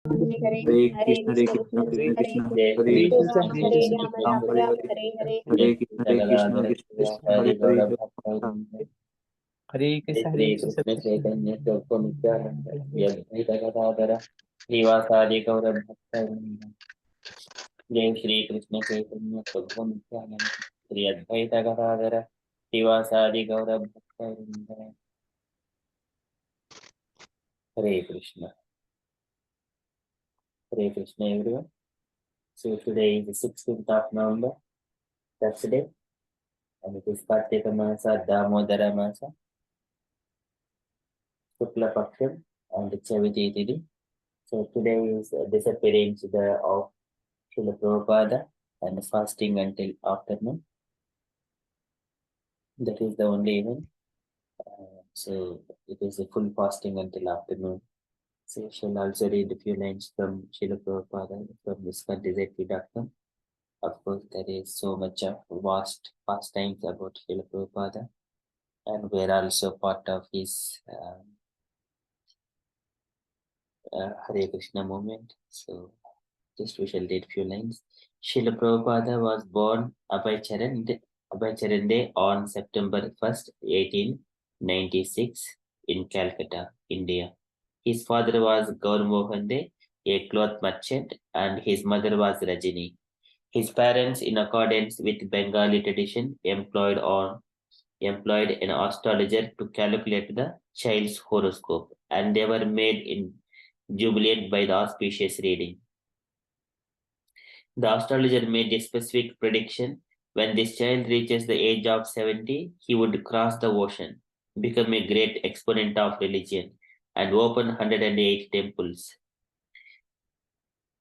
Hare Krishna, Hare Krishna, Krishna Krishna, Hare Hare, Hare Ram, Hare Hare, Hare Krishna, Hare Krishna, Krishna Krishna, Hare Hare, Hare Krishna, Hare Krishna, Chaitanya Prabhu Nityananda, Advaita Gadadhara, Srivasadi Gaura Bhakta, Jai Shri Krishna Chaitanya Prabhu Nityananda, Sri Advaita Gadadhara, Srivasadi Gaura Bhakta, Hare Krishna. Hare Krishna everyone. So today is the 16th of November, Thursday, and it is Kartika Masa, Damodara Masa, Shukla Paksham, and the Chaviti Tidi. So today is the disappearance of Srila Prabhupada and fasting until afternoon. That is the only event. So it is a full fasting until afternoon. So I shall also read a few lines from Srila Prabhupada from this Doctrine. Of course, there is so much of vast pastimes about Srila Prabhupada, and we are also part of his Hare Krishna movement. So just we shall read few lines. Srila Prabhupada was born Abhay Day on September 1st, 1896 in Calcutta, India. His father was Gaur Mohan Day, a cloth merchant, and his mother was Rajini. His parents, in accordance with Bengali tradition, employed an astrologer to calculate the child's horoscope, and they were made in jubilant by the auspicious reading. The astrologer made a specific prediction: when this child reaches the age of 70, he would cross the ocean, become a great exponent of religion, and open 108 temples.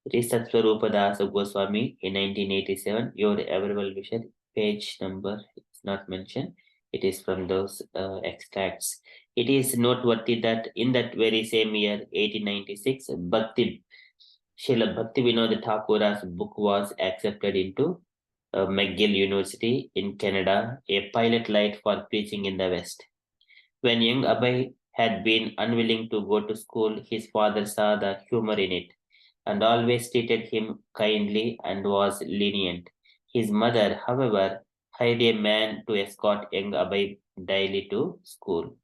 It is Satsvarupa Das Goswami in 1987. Your ever well wisher, page number is not mentioned. It is from those extracts. It is noteworthy that in that very same year, 1896, Srila Bhakti Vinod Thakura's book was accepted into McGill University in Canada, a pilot light for preaching in the West. When young Abhay had been unwilling to go to school, his father saw the humor in it and always treated him kindly and was lenient. His mother, however, hired a man to escort young Abhay daily to school.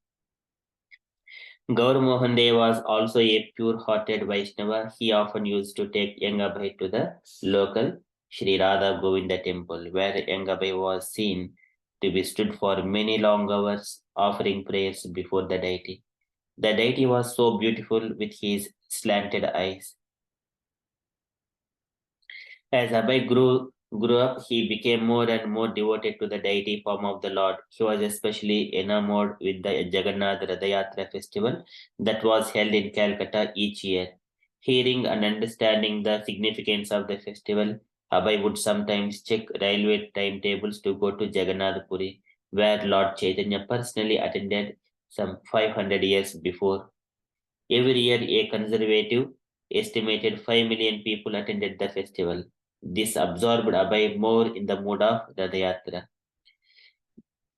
Gaur Mohan Dev was also a pure-hearted Vaishnava. He often used to take young Abhay to the local Sri Radha Govinda temple, where young Abhay was seen to be stood for many long hours offering prayers before the deity. The deity was so beautiful with his slanted eyes. As Abhay grew up, he became more and more devoted to the deity form of the Lord. He was especially enamored with the Jagannath Radhayatra festival that was held in Calcutta each year. Hearing and understanding the significance of the festival, Abhay would sometimes check railway timetables to go to Jagannath Puri, where Lord Chaitanya personally attended some 500 years before. Every year, a conservative estimated 5 million people attended the festival. This absorbed Abhay more in the mood of Radhayatra.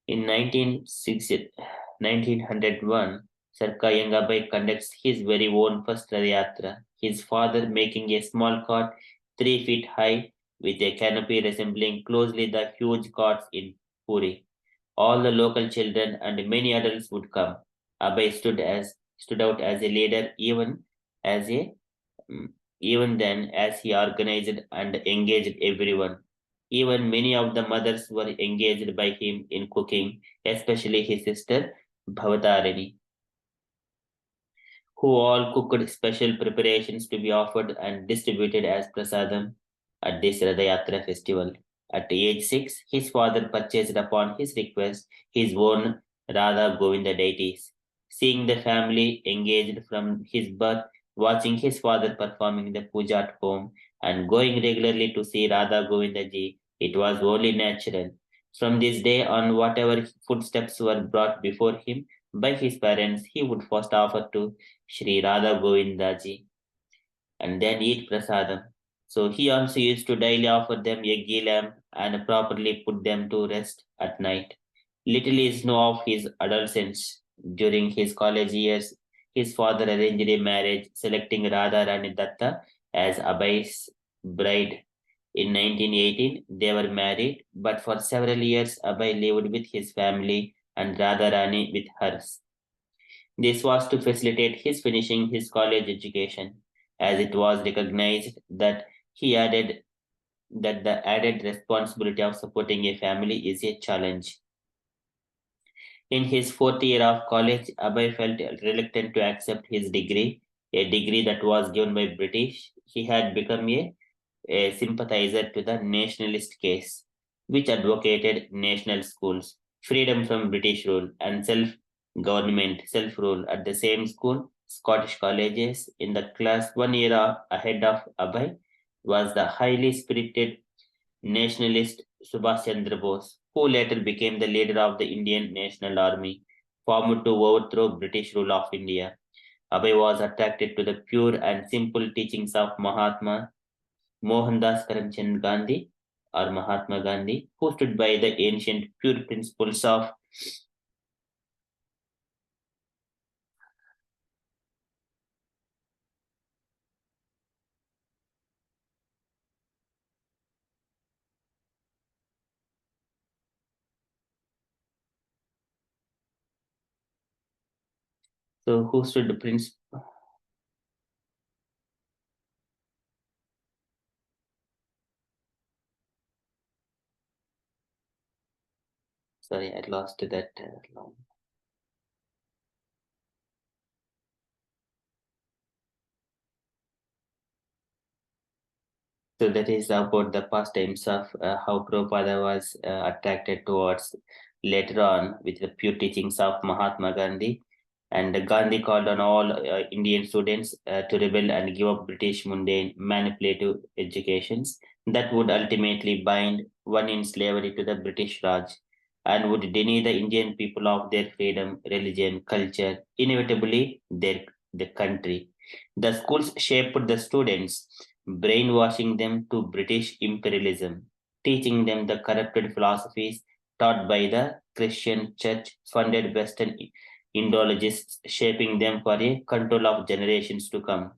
In 1901, Sarkayang Abhay conducts his very own first Radhayatra, his father making a small cart 3 feet high with a canopy resembling closely the huge carts in Puri. All the local children and many adults would come. Abhay stood out as a leader even then as he organized and engaged everyone. Even many of the mothers were engaged by him in cooking, especially his sister Bhavatarini, who all cooked special preparations to be offered and distributed as prasadam at this Radhayatra festival. At age 6, his father purchased upon his request his own Radha Govinda deities. Seeing the family engaged from his birth, watching his father performing the puja at home, and going regularly to see Radha Govinda ji, it was only natural. From this day on, whatever footsteps were brought before him by his parents, he would first offer to Sri Radha Govinda ji and then eat prasadam. So he also used to daily offer them a ghee lamp and properly put them to rest at night. Little is known of his adolescence. During his college years, His father arranged a marriage, selecting Radha Rani Datta as Abhay's bride. In 1918, they were married, but for several years, Abhay lived with his family and Radha Rani with hers. This was to facilitate his finishing his college education, as it was recognized that he added that the added responsibility of supporting a family is a challenge. In his fourth year of college, Abhay felt reluctant to accept his degree, a degree that was given by British. He had become a sympathizer to the nationalist case, which advocated national schools, freedom from British rule, and self-government, self-rule. At the same school, Scottish colleges, in the class 1 year ahead of Abhay, was the highly spirited nationalist Subhash Chandra Bose, who later became the leader of the Indian National Army, formed to overthrow British rule of India. Abhay was attracted to the pure and simple teachings of Mahatma Mohandas Karamchand Gandhi or Mahatma Gandhi, who stood by the ancient pure principles of so who stood the prince. Sorry, I lost that long. So that is about the pastimes of how Prabhupada was attracted towards later on with the pure teachings of Mahatma Gandhi. And Gandhi called on all Indian students to rebel and give up British mundane manipulative educations that would ultimately bind one in slavery to the British Raj and would deny the Indian people of their freedom, religion, culture, inevitably their country. The schools shaped the students, brainwashing them to British imperialism, teaching them the corrupted philosophies taught by the Christian church funded Western Indologists, shaping them for a control of generations to come.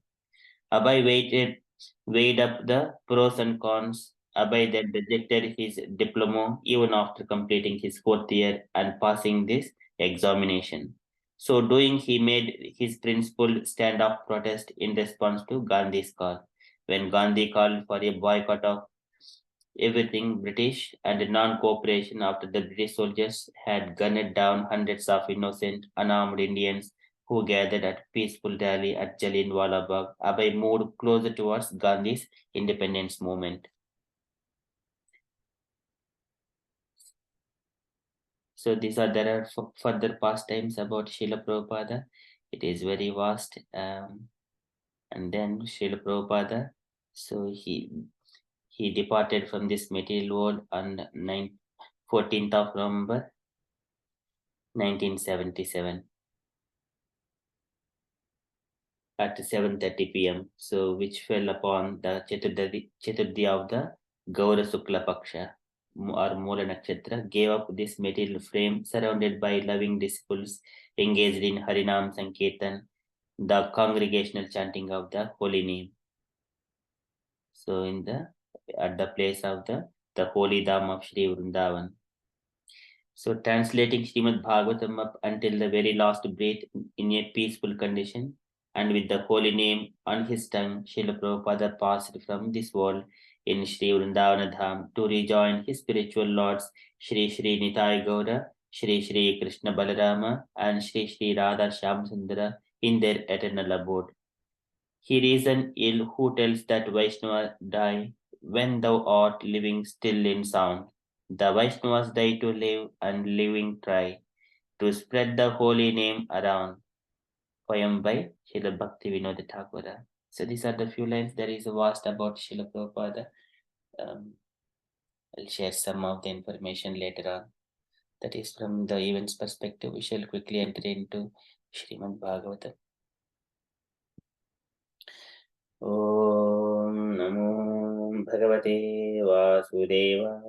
Abhay weighed up the pros and cons. Abhay then rejected his diploma even after completing his fourth year and passing this examination. So doing, he made his principled stand of protest in response to Gandhi's call. When Gandhi called for a boycott of everything British and non-cooperation after the British soldiers had gunned down hundreds of innocent, unarmed Indians who gathered at peaceful rally at Jallianwala Bagh, Abhay moved closer towards Gandhi's independence movement. So there are further pastimes about Srila Prabhupada. It is very vast. And then Srila Prabhupada, so he departed from this material world on 14th of November 1977 at 7:30 p.m. So which fell upon the Chaturthi of the Gaura Sukla Paksha or Mula Nakshatra, gave up this material frame surrounded by loving disciples engaged in Harinam Sankirtan, the congregational chanting of the holy name. So at the place of the holy Dham of Sri Vrindavan. So translating Srimad Bhagavatam up until the very last breath in a peaceful condition and with the holy name on his tongue, Srila Prabhupada passed from this world in Sri Vrindavana Dham to rejoin his spiritual lords Sri Sri Nitai Gaura, Sri Sri Krishna Balarama and Sri Sri Radha Shyamsundara in their eternal abode. He reasoned ill who tells that Vaishnava die when thou art living still in sound. The Vaishnavas die to live and living try to spread the holy name around. Poem by Srila Bhakti Vinod Thakura. So these are the few lines. There is a vast about Srila Prabhupada. I'll share some of the information later on. That is from the events perspective. We shall quickly enter into Srimad Bhagavatam. Om Namo Bhagavate Vasudevaya.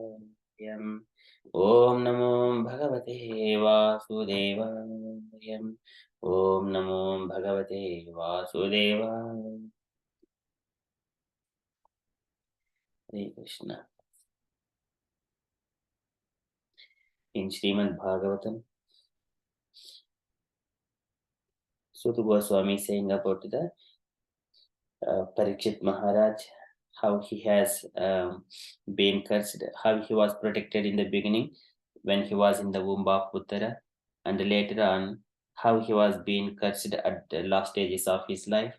Om Namo Bhagavate Vasudevaya. Om Namo Bhagavate Vasudevaya. Hare Krishna. In Srimad Bhagavatam, Suta Goswami is saying about the Parikshit Maharaj, how he has been cursed, how he was protected in the beginning when he was in the womb of Uttara, and later on how he was being cursed at the last stages of his life.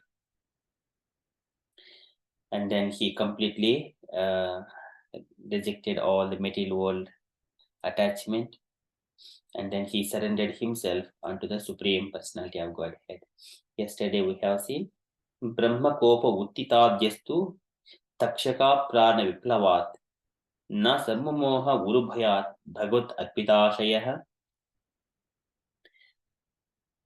And then he completely rejected all the material world attachment, and then he surrendered himself unto the Supreme Personality of Godhead. Yesterday we have seen Brahma Kopa Uttitadyastu Takshaka Prana Viplavat Na Sammoha Urubhayat Bhagavat Arpitashayah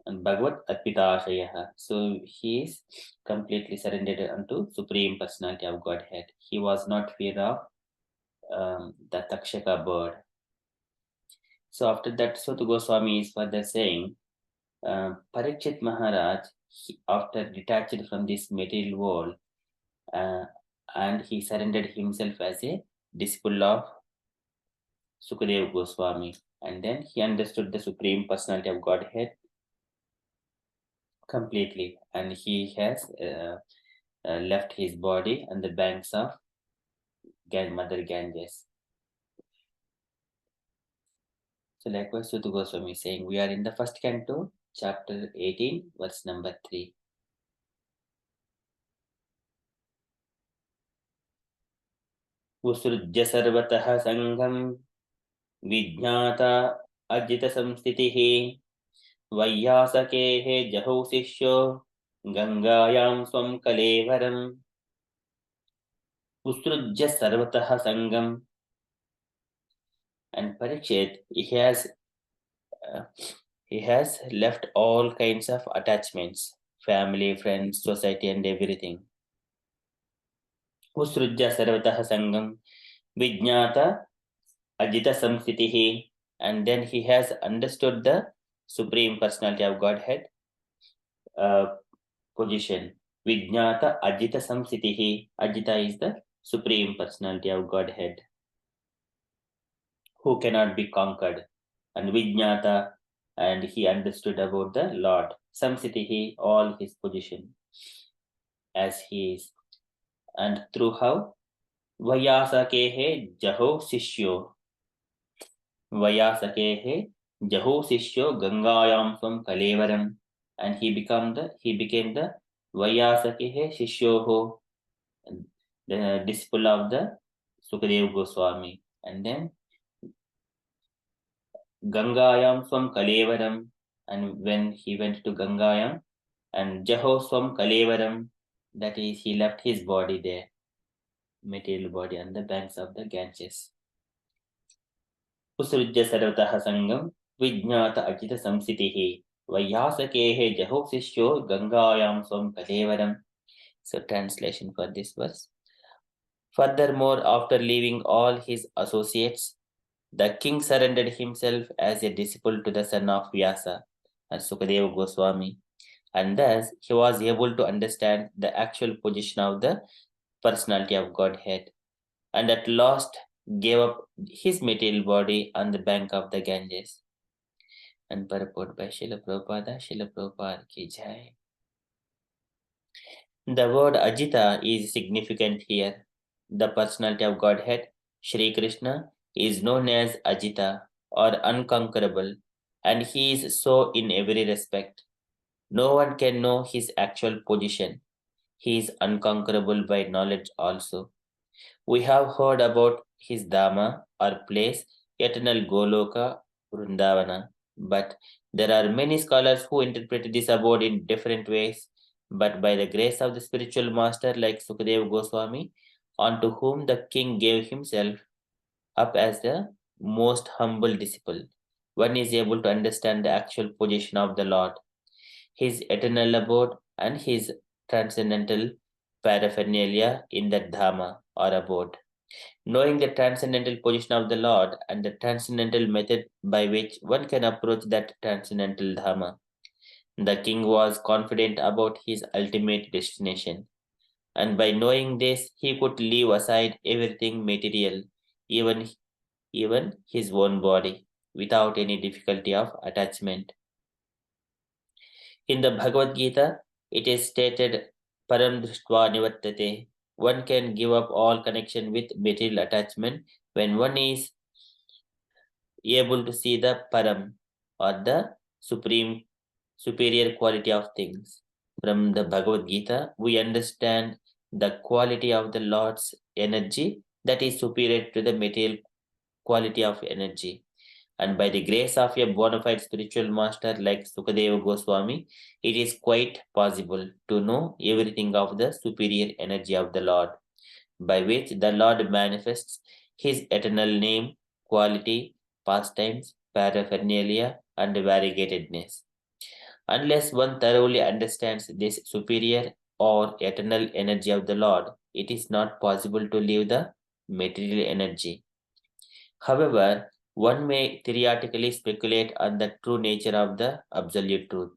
and Bhagavat Arpitashayah. So he is completely surrendered unto Supreme Personality of Godhead. He was not fear of the Takshaka bird. So after that, Suta Goswami is further saying, Parikshit Maharaj, after detached from this material world, and he surrendered himself as a disciple of Sukadeva Goswami, and then he understood the Supreme Personality of Godhead completely, and he has left his body on the banks of Mother Ganges. So likewise, Suta Goswami is saying, we are in the first canto, chapter 18, verse number 3. उत्सृज्य सर्वतः संघं विज्ञाता अजित संस्थितिः वैयासकेः जहौ शिष्यो गंगायां स्वं कलेवरम् उत्सृज्य सर्वतः संघं. And Parikshit, he has left all kinds of attachments, family, friends, society, and everything. Usrujya sarvatah sangam vijnata ajita samsitihi. And then he has understood the Supreme Personality of Godhead position. Vijnata ajita samsitihi. Ajita is the Supreme Personality of Godhead, who cannot be conquered. And Vijnata, and he understood about the Lord. Samsitihi, all his position as he is. And through how? Vayasakehe jaho sishyo. Vayasakehe jaho sishyo gangayam svam kalevaram. And he became the Vayasakehe shishyoho, the disciple of the Sukadeva Goswami. And then Gangayam swam kalevaram, and when he went to Gangayam, and Jaho swam kalevaram, that is, he left his body there, material body, on the banks of the Ganges. Usrujya sarvatah sangam vijnata ajita samsitihi vayasakehe jaho sishyo Gangayam swam kalevaram. So translation for this verse. Furthermore, after leaving all his associates, the king surrendered himself as a disciple to the son of Vyasa, and Sukadeva Goswami, and thus he was able to understand the actual position of the personality of Godhead, and at last gave up his material body on the bank of the Ganges. And purport by Srila Prabhupada ki jai. The word Ajita is significant here. The personality of Godhead, Shri Krishna, is known as Ajita or unconquerable, and he is so in every respect. No one can know his actual position. He is unconquerable by knowledge also. We have heard about his Dhamma or place, eternal Goloka, Vrindavana, but there are many scholars who interpret this abode in different ways. But by the grace of the spiritual master like Sukadeva Goswami, unto whom the king gave himself up as the most humble disciple, one is able to understand the actual position of the Lord, his eternal abode, and his transcendental paraphernalia in that Dhamma or abode. Knowing the transcendental position of the Lord and the transcendental method by which one can approach that transcendental Dharma, the king was confident about his ultimate destination. And by knowing this, he could leave aside everything material, even, even his own body, without any difficulty of attachment. In the Bhagavad Gita, it is stated, Param Drishtva Nivartate. One can give up all connection with material attachment when one is able to see the Param or the supreme superior quality of things. From the Bhagavad Gita, we understand the quality of the Lord's energy that is superior to the material quality of energy. And by the grace of a bona fide spiritual master like Sukadeva Goswami, it is quite possible to know everything of the superior energy of the Lord, by which the Lord manifests his eternal name, quality, pastimes, paraphernalia, and variegatedness. Unless one thoroughly understands this superior or eternal energy of the Lord, it is not possible to leave the material energy. However, one may theoretically speculate on the true nature of the absolute truth.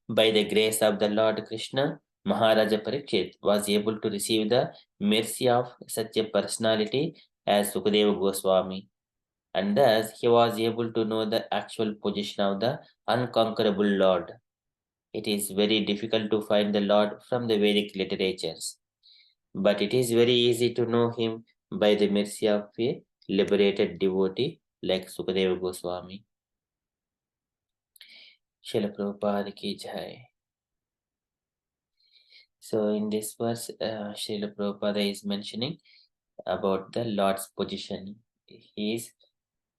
By the grace of the Lord Krishna, Maharaja Parikshit was able to receive the mercy of such a personality as Sukadeva Goswami, and thus he was able to know the actual position of the unconquerable Lord. It is very difficult to find the Lord from the Vedic literatures, but it is very easy to know him by the mercy of a liberated devotee like Sukadeva Goswami. Srila Prabhupada ki jai. So in this verse, Srila Prabhupada is mentioning about the Lord's position. He is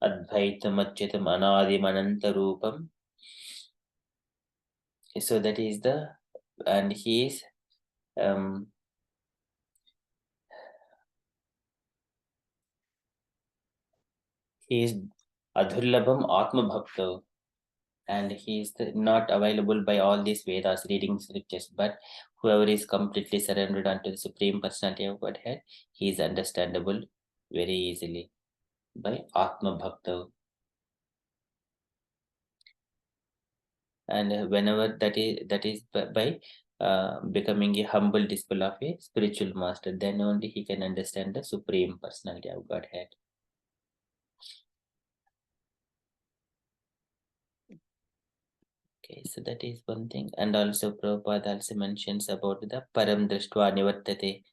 Advaitam Achyutam Anadim Anantarupam. So that is the, and he is Adhurlabham Atma Bhakta, and he is not available by all these Vedas, reading scriptures, but whoever is completely surrendered unto the Supreme Personality of Godhead, he is understandable very easily by Atma Bhakta. And whenever that is by becoming a humble disciple of a spiritual master, then only he can understand the Supreme Personality of Godhead. Okay, so that is one thing. And also Prabhupada also mentions about the Param Drishtva Nivartate.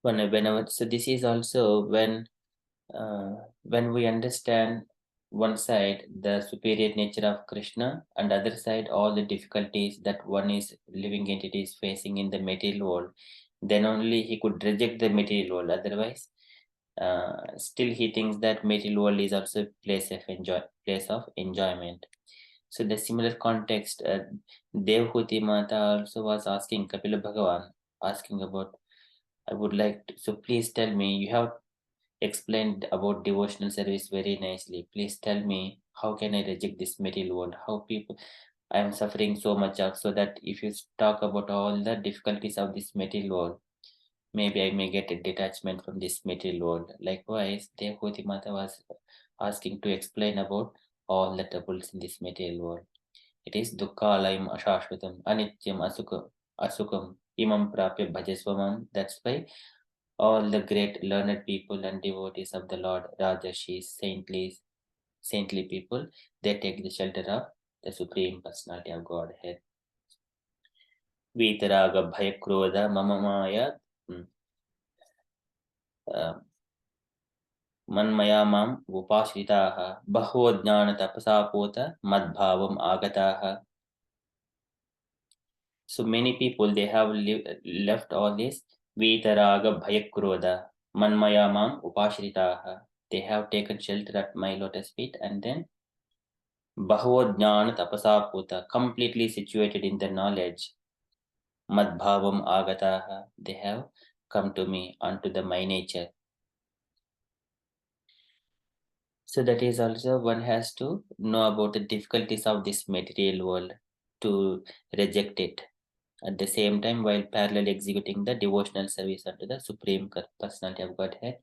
Whenever, so this is also when we understand one side the superior nature of Krishna, and other side all the difficulties that one is living entity is facing in the material world, then only he could reject the material world. Otherwise, still he thinks that material world is also place of enjoyment. So the similar context, Devhuti Mata also was asking Kapila Bhagavan, asking about, I would like to, so please tell me, you have explained about devotional service very nicely. Please tell me, how can I reject this material world? How people, I am suffering so much of, so that if you talk about all the difficulties of this material world, maybe I may get a detachment from this material world. Likewise, Devhuti Mata was asking to explain about all the troubles in this material world. It is dukkhalayam ashashvatam anityam asukam imam prapya bhajasvamam. That's why all the great learned people and devotees of the Lord, Rajashis, saintly people, they take the shelter of the Supreme Personality of Godhead. Vitaraga bhayakrodha mamamaya Manmaya mam upashritaha bahvo jnana tapasapota madbhavam agataha. So many people, they have left all this vitaraga bhayakrodha manmaya mam upashritaha. They have taken shelter at my lotus feet, and then bahvo jnana tapasapota, completely situated in the knowledge, madbhavam agataha, they have come to me unto the my nature. So that is also, one has to know about the difficulties of this material world to reject it. at the same time while parallel executing the devotional service unto the Supreme Personality of Godhead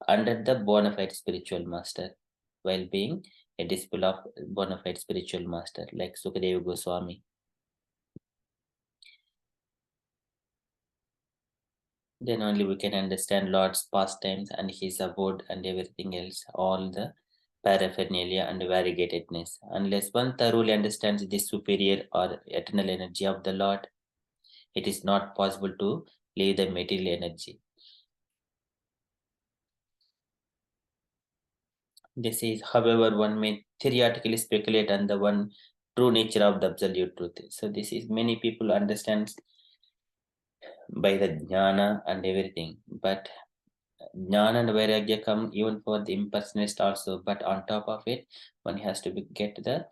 under the bona fide spiritual master, while being a disciple of bona fide spiritual master like Sukadeva Goswami. Then only we can understand Lord's pastimes and his abode and everything else, all the paraphernalia and variegatedness. Unless one thoroughly understands this superior or eternal energy of the Lord, it is not possible to leave the material energy. This is, however, one may theoretically speculate on the one true nature of the absolute truth. So this is many people understand by the jnana and everything, but jnana and vairagya come even for the impersonalist also. But on top of it, one has to get the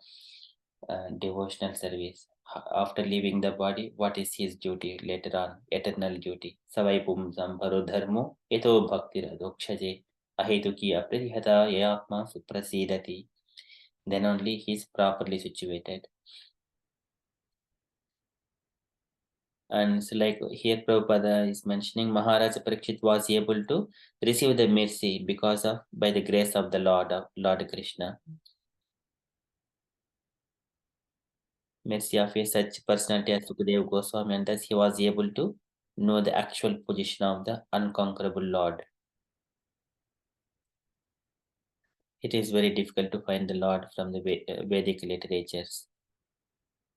devotional service. After leaving the body, what is his duty later on? Eternal duty. Savai pumsam paro dharmo eto bhakti radhokshaje ahetuki aprihata yatma suprasidati. Then only he is properly situated. And so like here Prabhupada is mentioning Maharaja Parikshit was able to receive the mercy because of by the grace of the Lord Krishna. Mercy of a such personality as Sukadeva Goswami, and thus he was able to know the actual position of the unconquerable Lord. It is very difficult to find the Lord from the Vedic literatures,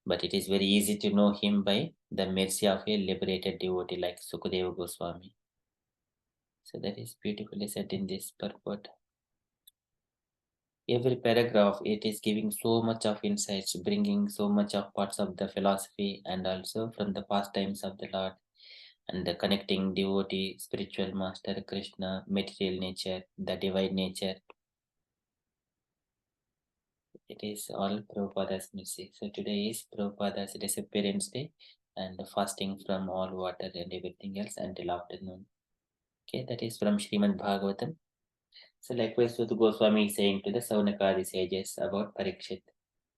but it is very easy to know him by the mercy of a liberated devotee like Sukadeva Goswami. So that is beautifully said in this purport. Every paragraph, it is giving so much of insights, bringing so much of parts of the philosophy and also from the pastimes of the Lord and the connecting devotee, spiritual master, Krishna, material nature, the divine nature. It is all Prabhupada's mercy. So today is Prabhupada's disappearance day and fasting from all water and everything else until afternoon. Okay, that is from Srimad Bhagavatam. So likewise, Sutta Goswami is saying to the Saunakadi sages about Parikshit.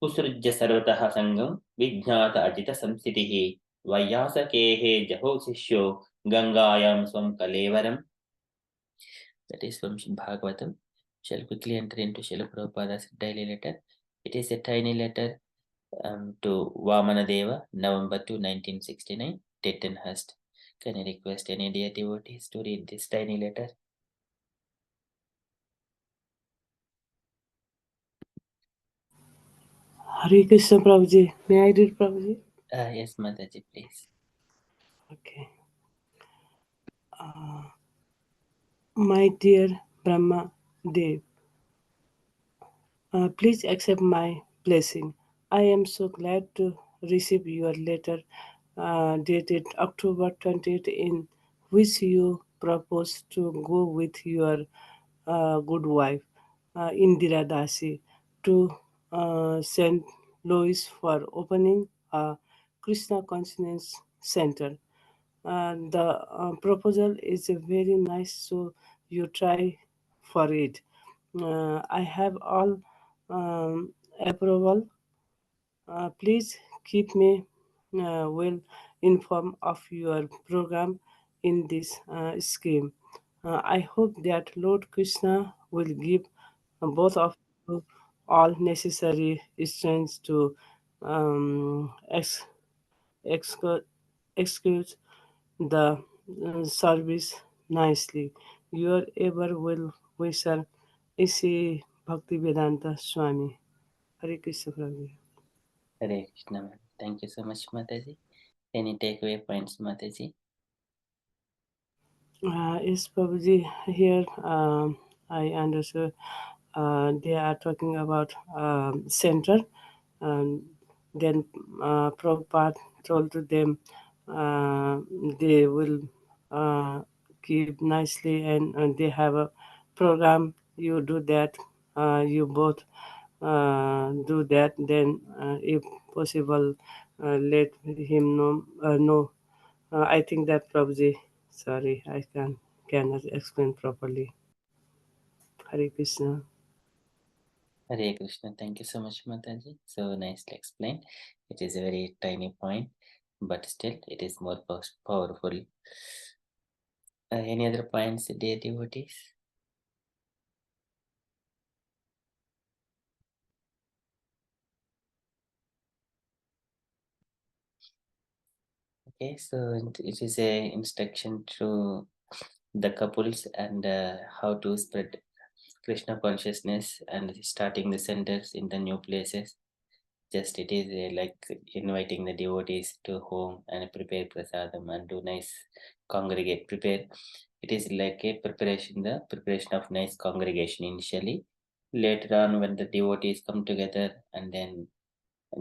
Usrujya sarvatah sangam vijnata ajita samsitihi vayasakehe jaho sishyo gangayam swam kalevaram. That is from Bhagavatam. Shall quickly enter into Srila Prabhupada's daily letter. It is a tiny letter to Vamanadeva, November 2, 1969, Tettenhurst. Can I request any dear devotees to read this tiny letter? Hare Krishna Prabhuji. May I read Prabhuji? Yes, Mataji, please. Okay. My dear Brahma Dev, please accept my blessing. I am so glad to receive your letter dated October 20th, in which you propose to go with your good wife, Indira Dasi, to St. Louis for opening a Krishna Consciousness Center. The proposal is very nice, so you try for it. I have all approval. Please keep me well informed of your program in this scheme. I hope that Lord Krishna will give both of you all necessary strength to ex- execute the service nicely. Your ever will wisher, A.C. Bhaktivedanta Swami. Hare Krishna Prabhu. Hare Krishna. Thank you so much, Mataji. Any takeaway points, Mataji? Yes, Prabhuji, here I understood they are talking about center. And then Prabhupada told to them they will uh, keep nicely, and they have a program. You do that, you both do that. Then, if possible, let him know. I think that Prabhuji, sorry, I cannot explain properly. Hare Krishna. Hare Krishna. Thank you so much, Mataji. So nicely explained. It is a very tiny point. but still it is more powerful. Any other points, dear devotees? Okay, so it is a instruction to the couples and how to spread Krishna consciousness and starting the centers in the new places. Just it is like inviting the devotees to home and prepare prasadam and do nice congregate prepare. It is like a preparation, the preparation of nice congregation initially. Later on, when the devotees come together and then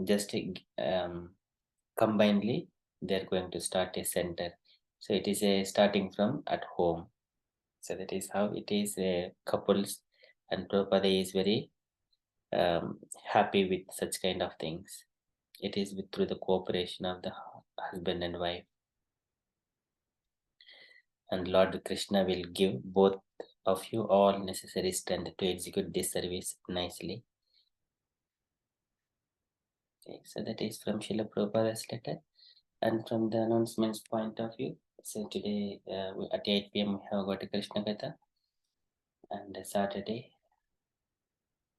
just combinedly, they're going to start a center. So it is a starting from at home. So that is how it is couples, and Prabhupada is very happy with such kind of things. It is through the cooperation of the husband and wife, and Lord Krishna will give both of you all necessary strength to execute this service nicely. Okay, so that is from Srila Prabhupada's letter. And from the announcements point of view, so today at 8 p.m. we have got a Krishna Katha, and Saturday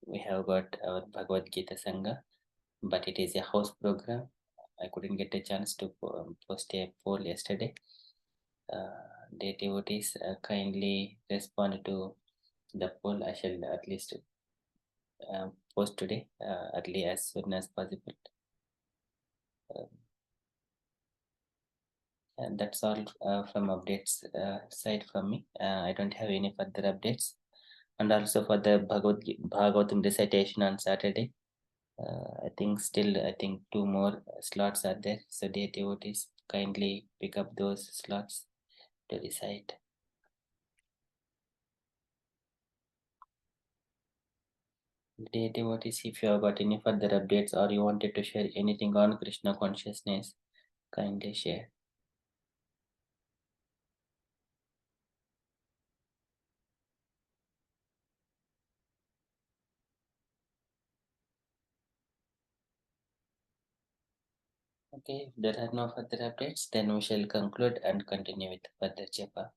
we have got our Bhagavad Gita Sangha, but it is a house program. I couldn't get a chance to post a poll yesterday. The devotees kindly respond to the poll. I shall at least post today, early as soon as possible. And that's all from updates side from me. I don't have any further updates. And also for the Bhagavatam recitation on Saturday, I think two more slots are there. So dear devotees, kindly pick up those slots to recite. Dear devotees, if you have got any further updates or you wanted to share anything on Krishna consciousness, kindly share. Okay, if there are no further updates, then we shall conclude and continue with further japa.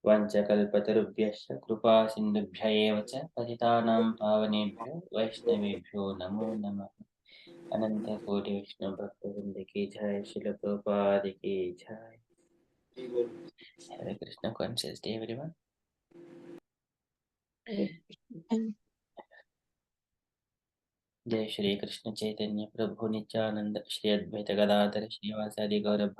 वाञ्छकल्पतरुभ्यश्च कृपा सिन्धुभ्य एव च पतितानां पावनेभ्यो वैष्णवेभ्यो नमो नमः। अनंत कोटि विष्णु भक्तवृंद की जय, श्रील प्रभुपाद की जय। हरे कृष्ण कॉन्शियस डे एवरीवन। जय श्री कृष्ण चैतन्य प्रभु नित्यानंद, श्री अद्वैत गदाधर श्रीवासादि गौर